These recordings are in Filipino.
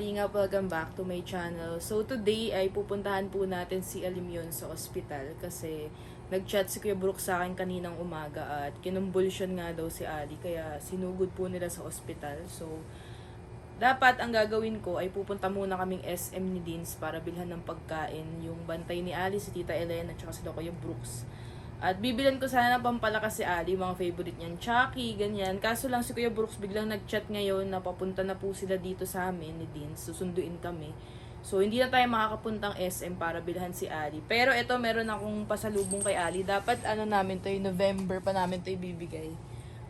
kalingap, welcome back to my channel. So today ay pupuntahan po natin si Alimyon sa ospital kasi nag-chat si Kuya Brooks sa akin kaninang umaga at kinumbulsyon nga daw si Ali kaya sinugod po nila sa ospital. So dapat ang gagawin ko ay pupunta muna kaming SM ni Deans para bilhan ng pagkain yung bantay ni Ali, si Tita Elena at saka si Kuya Brooks. At bibilan ko sana ng pampalakas si Ali, mga favorite niyan, Chucky, ganyan. Kaso lang si Kuya Brooks biglang nag-chat ngayon na papunta na po sila dito sa amin ni Deans, susunduin kami. So hindi na tayo makakapuntang SM para bilhan si Ali. Pero ito, meron akong pasalubong kay Ali. Dapat namin to, November pa namin to ibibigay.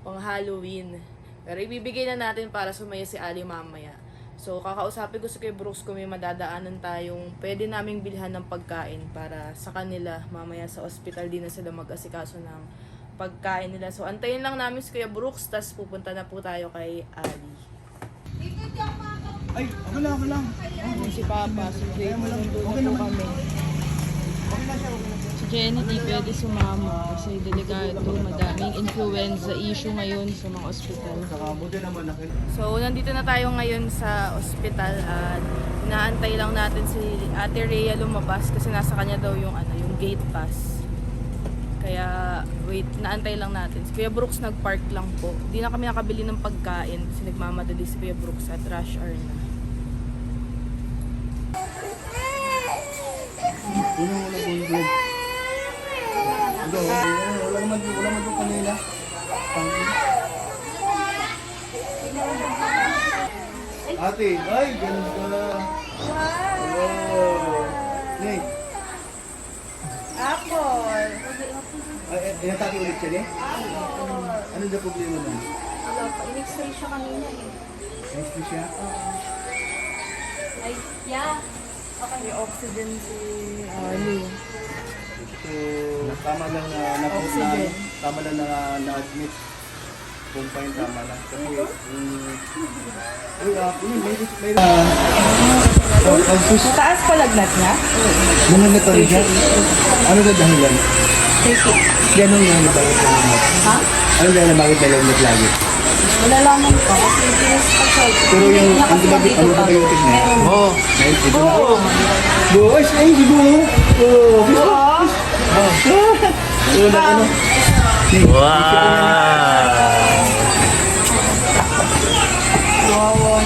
Pang Halloween. Pero ibibigay na natin para sumaya si Ali mamaya. So, kakausapin ko si Kuya Brooks kung may madadaanan tayong pwede naming bilhan ng pagkain para sa kanila. Mamaya sa ospital din na sila mag-asikaso ng pagkain nila. So, antayin lang namin si Kuya Brooks, tas pupunta na po tayo kay Ali. Ay, ako lang. Si Papa, si Jay, nandun na po kami. Si Jenny di pwede sumama kasi delikado, madaming influenza issue ngayon sa mga ospital. So, nandito na tayo ngayon sa ospital at inaantay lang natin si Ate Rhea lumabas kasi nasa kanya daw yung yung gate pass. Kaya, wait, naantay lang natin. Si Kuya Brooks nag-park lang po. Hindi na kami nakabili ng pagkain kasi nagmamadali si Kuya Brooks at rush hour na. Wala naman doon kanina. Ate, ay, ganda. Wow. Nick. Apple! Ay, inatake ulit siya, Nick? Ano na problema nun? Wala pa. In-x-ray siya kanina eh. Next siya? Ay, yeah. Okay. May oxygen si Ali. So, tama lang na Oxygen. tama lang na-admit. Confine, tama lang. Kasi, Mataas pa lagnat niya? Nangangat rin siya? Ano na dahilan? Ganun nga na bakit nangangat? Ha? Ano na bakit nalagnat lagi? Wala naman pa. Kasi pinag-special. Pero yung antibiotic na yun? Oo. Oo. Boys, ay, di ba? Oo. Oo na ano?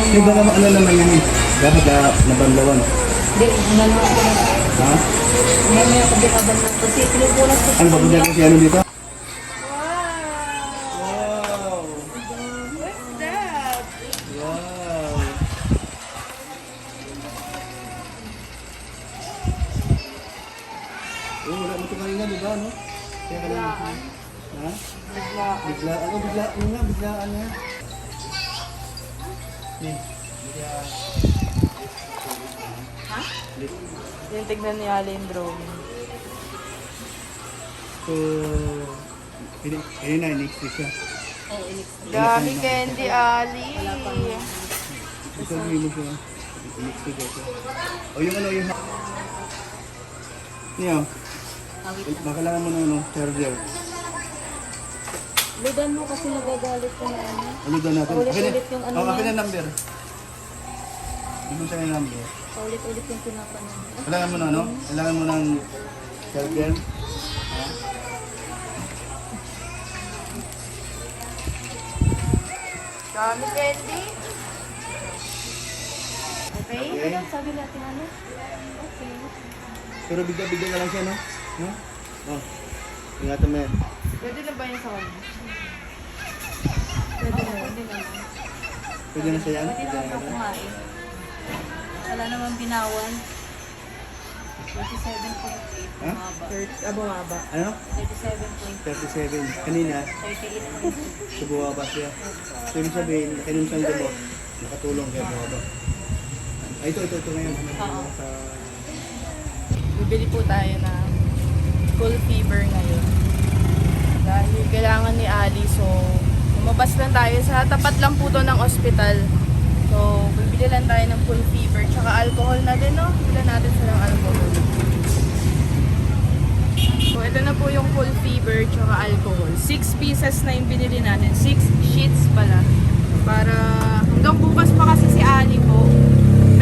Di ba naman ano naman yun eh? Dapat nabanlawan. Hindi, naman ako na. Ha? May ako binaban na. Kasi pinupunas ko. Ano ba kung dyan si ano dito? Wow! What's that? Wow! Wala mo ito kanina, di ba, no? Kaya ka lang. Ha? Biglaan. Ano, biglaan nga. Ha? Yung tignan ni Ali yung drone. So, ini na, next siya. Oo, in-x-ray. Dami candy, Ali. Ito mo siya. Next siya. O yung ano, yung... Niyo, makailangan mo na ano, charger. Ludan mo kasi nagagalit ko na ano. Ano daw natin? Ulit-ulit yung ano akin niya. na number. Hindi mo siya yung number. Paulit-ulit yung pinapanood. Kailangan mo na, no? Kailangan mo ng charger. Ha? Dami candy. Okay? Okay. Ano sabi natin ano? Okay. Pero bigla-bigla na lang siya, no? No? Oh. Ingatan mo yan. Pwede na ba yun sa kanya? Pwede na. Pwede na. Pwede na siya yan? Pwede Pwede naman na po yan? kumain. Wala naman binawan. 37.8. Ha? Bumaba. Bumaba. Ano? 37.8. 37. Kanina, 38. sububaba siya. So, yung sabihin, nakinom siyang gamot, nakatulong kaya bumaba. Ay, ito ngayon. Oo. Sa... Bibili po tayo ng cool fever ngayon. Dahil kailangan ni Ali, so lumabas lang tayo. Sa tapat lang po to ng ospital. So, bibili lang tayo ng cool fever. Tsaka alcohol na din, no? Bili natin silang alcohol. So, ito na po yung cool fever tsaka alcohol. 6 pieces na yung binili natin. 6 sheets pala. Para hanggang bukas pa kasi si Ali po.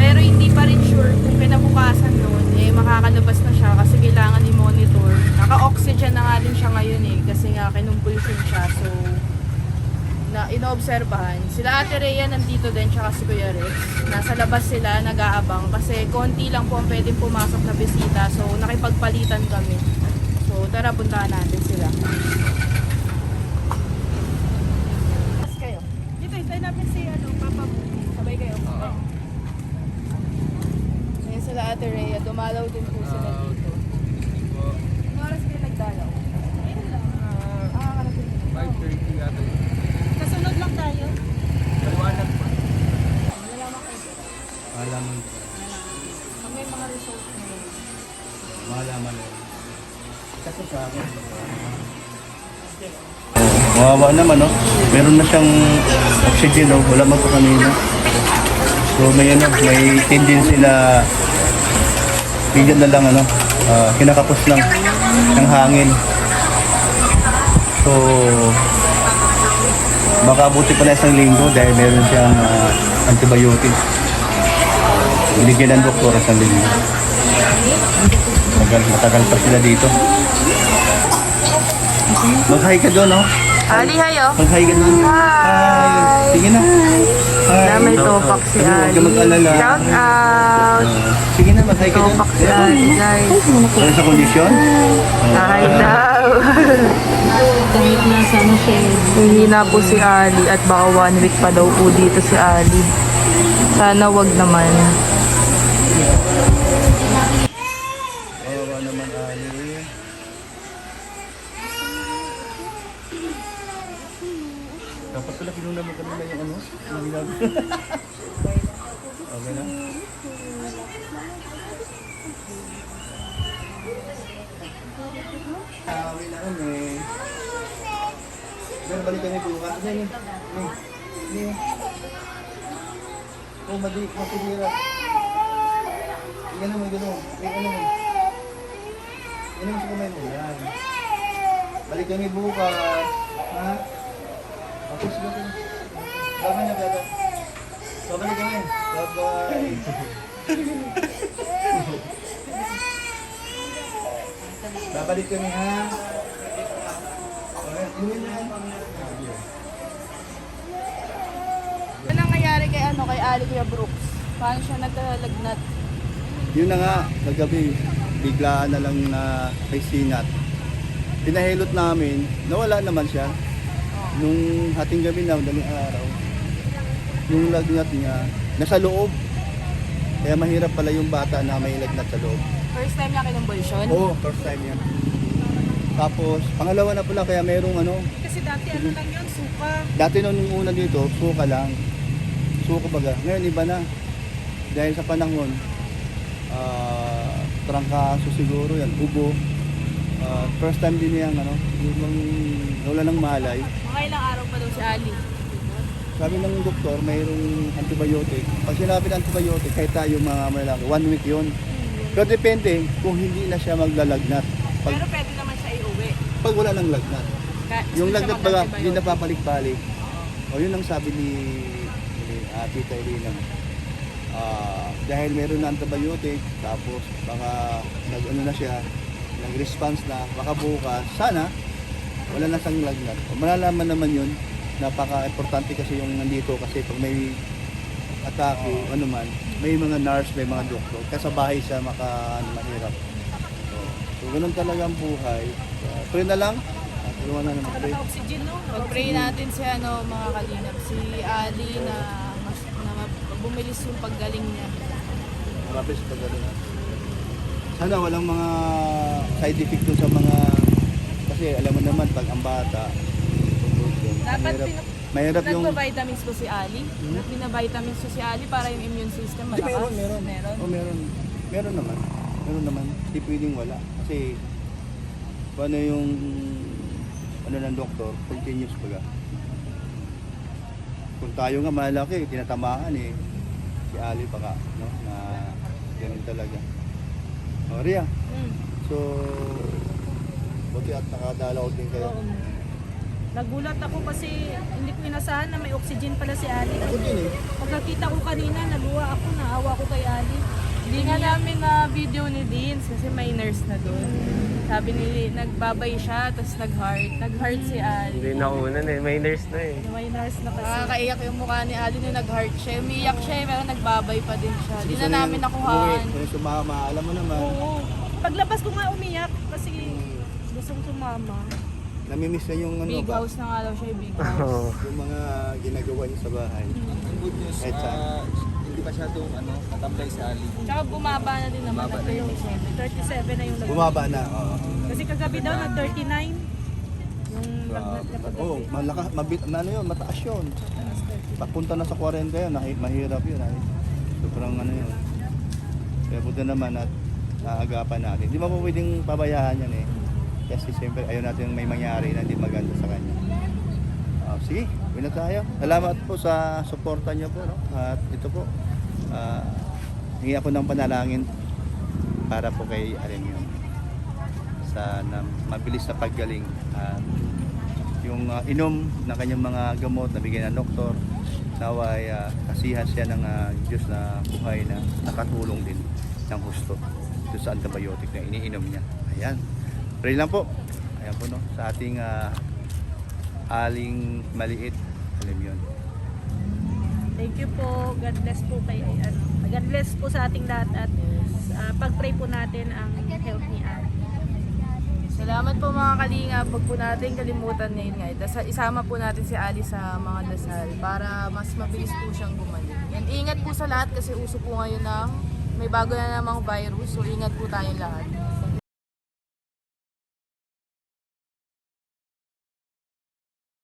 Pero hindi pa rin sure kung kinabukasan noon, eh makakalabas na siya kasi kailangan i-monitor. Naka-oxygen na nga din siya ngayon eh, kasi nga kinumpulsion siya. So, na inoobserbahan. Sila Ate Rhea nandito din, tsaka si Kuya Rex. Nasa labas sila, nag-aabang. Kasi konti lang po ang pwedeng pumasok na bisita. So, nakipagpalitan kami. So, tara, puntahan natin sila. Mas kayo. Dito, isay natin si Papa mo. Sabay kayo. Ayan sila Ate Rhea. Dumalaw din po sila dito. Anong oras kayo nagdalaw? Ayun lang. Nakakarating. 5:30 yata. Kasunod lang tayo. Maliwanag pa. Malalaman kayo. Malaman. Pag may mga results na yun. Malaman na. Kasi sa akin. Mawawa naman, no? Meron na siyang oxygen, no? Wala man pa kanina. So may tendency na bigyan na lang, kinakapos lang ng hangin. So, makabuti pa na isang linggo dahil meron siyang antibiotic. Binigyan ng doktor sa linggo. Matagal pa sila dito. Mag-hi ka doon, no? Ali, hayo. Mag-hi ka doon. Hi! Sige na. Hi! May topak si Huwag ka Ali. mag-alala. Shout out! Sige na, mag-hi ka doon. Topak si Ali, guys. Ano sa kondisyon? Hi daw. Kahit nasa ano siya. Hihina po si Ali at baka 1 week pa daw po dito si Ali. Sana wag naman. Kawawa naman, Ali. Dapat pala kinuna mo kanina yung yung okay na? Wait na kami. Pero balik kami bukas. Hindi. Oh, matitira. Ganun mo. Ganun mo sa kamay mo. Yan. Balik kami bukas. Ha? Tapos ba ito? Baba na, baba. Babalik kami. Bye-bye. Babalik kami, ha? Okay, inuwi na. Ano nangyayari kay Ali Kuya Brooks? Paano siya nagkalagnat? Yun na nga, naggabi, biglaan na lang na may sinat. Pinahilot namin, nawala naman siya. Nung hating gabi na, daling araw, yung lagnat niya, nasa loob. Kaya mahirap pala yung bata na may lagnat sa loob. First time niya kinumbulsyon? Oo, first time yan. Tapos, pangalawa na pala, kaya merong Kasi dati ano lang yun, suka. dati nung una dito, suka lang. Suka baga. Ngayon, iba na. Dahil sa panahon, trangkaso siguro yan, ubo. First time din niyang yung wala ng malay. Mga ilang araw pa daw si Ali. Sabi ng doktor, mayroong antibiotic. Pag sinabi ng antibiotic, kahit tayo mga malaki, 1 week yun. Pero depende kung hindi na siya maglalagnat. Pag, Pero pwede naman siya iuwi. pag wala ng lagnat. Yung lagnat baga, hindi na papalik-balik. O yun ang sabi ni Tita Elena. Dahil meron na antibiotic, tapos baka nag-ano na siya, nag-response na, baka bukas, sana wala na siyang lagnat. O malalaman naman yun, napaka-importante kasi yung nandito kasi pag may atake, ano man, may mga nurse, may mga doktor, kaya sa bahay siya mahirap. So ganun talaga ang buhay. Pray na lang, tulungan na naman pray. Oxygen, no? Pag-pray natin si mga kalingap, si Ali na bumilis yung paggaling niya. Marami sa paggaling. Sana walang mga side effect dun sa mga, kasi alam mo naman pag ang bata, Dapat mahirap yung nagpa-vitamins po si Ali. Binavitamins po si Ali para yung immune system malakas. Meron. Oh, meron. Meron naman. Hindi pwedeng wala. Kasi paano yung ng doktor, continuous baga. Kung tayo nga malaki, tinatamaan si Ali pa ka, no? Na ganun talaga. O, Ria. So, buti at nakadalaw din kayo. Nagulat ako kasi hindi ko inasahan na may oxygen pala si Ali. Ako din eh. Pagkakita ko kanina, naluwa ako, naawa ko kay Ali. Hindi nga namin na video ni Deans kasi may nurse na doon. Sabi ni nagbabay siya, tapos nag-heart si Ali. Hindi naunan eh. May nurse na eh. May nurse na kasi. Nakakaiyak yung mukha ni Ali na nag-heart siya. Umiyak siya pero nagbabay pa din siya. Di Gusto na namin niya nakuhaan. umuwi, gusto sumama, alam mo naman. Oo. Paglabas ko nga umiyak kasi gustong sumama. Namimiss na yung ano Big ba? house na nga daw siya, big house. Yung mga ginagawa niya sa bahay. Ang good news, Kahit saan. hindi masyadong katambay si Ali. Tsaka bumaba na din naman Bumaba at na yun. 37 na yung Bumaba na. Oo. Kasi kagabi daw nag-39. Yung lagnat niya paggabi. Oh, ano yun, mataas yun. Papunta na sa 40 yun, mahirap yun. Sobrang ano yun. Kaya buti naman at naagapan natin. Di ba po pwedeng pabayaan yan eh. Kasi siyempre ayaw natin may mangyari na hindi maganda sa kanya. Sige, uwi na tayo. Salamat po sa suporta niyo po. No? At ito po, hingi ako ng panalangin para po kay Alemyon. Sana mabilis na paggaling. At yung inom ng kanyang mga gamot na bigyan ng doktor, naway kasihan siya ng Diyos na buhay na nakatulong din ng husto doon sa antibiotic na iniinom niya. Ayan. Pray lang po. Ayan po no, sa ating aling maliit. Alam yun. Thank you po. God bless po kay God bless po sa ating lahat at pag-pray po natin ang health ni Ali. Salamat po mga kalinga. Huwag po natin kalimutan ngayon nga. Isama po natin si Ali sa mga dasal para mas mabilis po siyang gumaling. And ingat po sa lahat kasi uso po ngayon ng may bago na namang virus. So ingat po tayong lahat.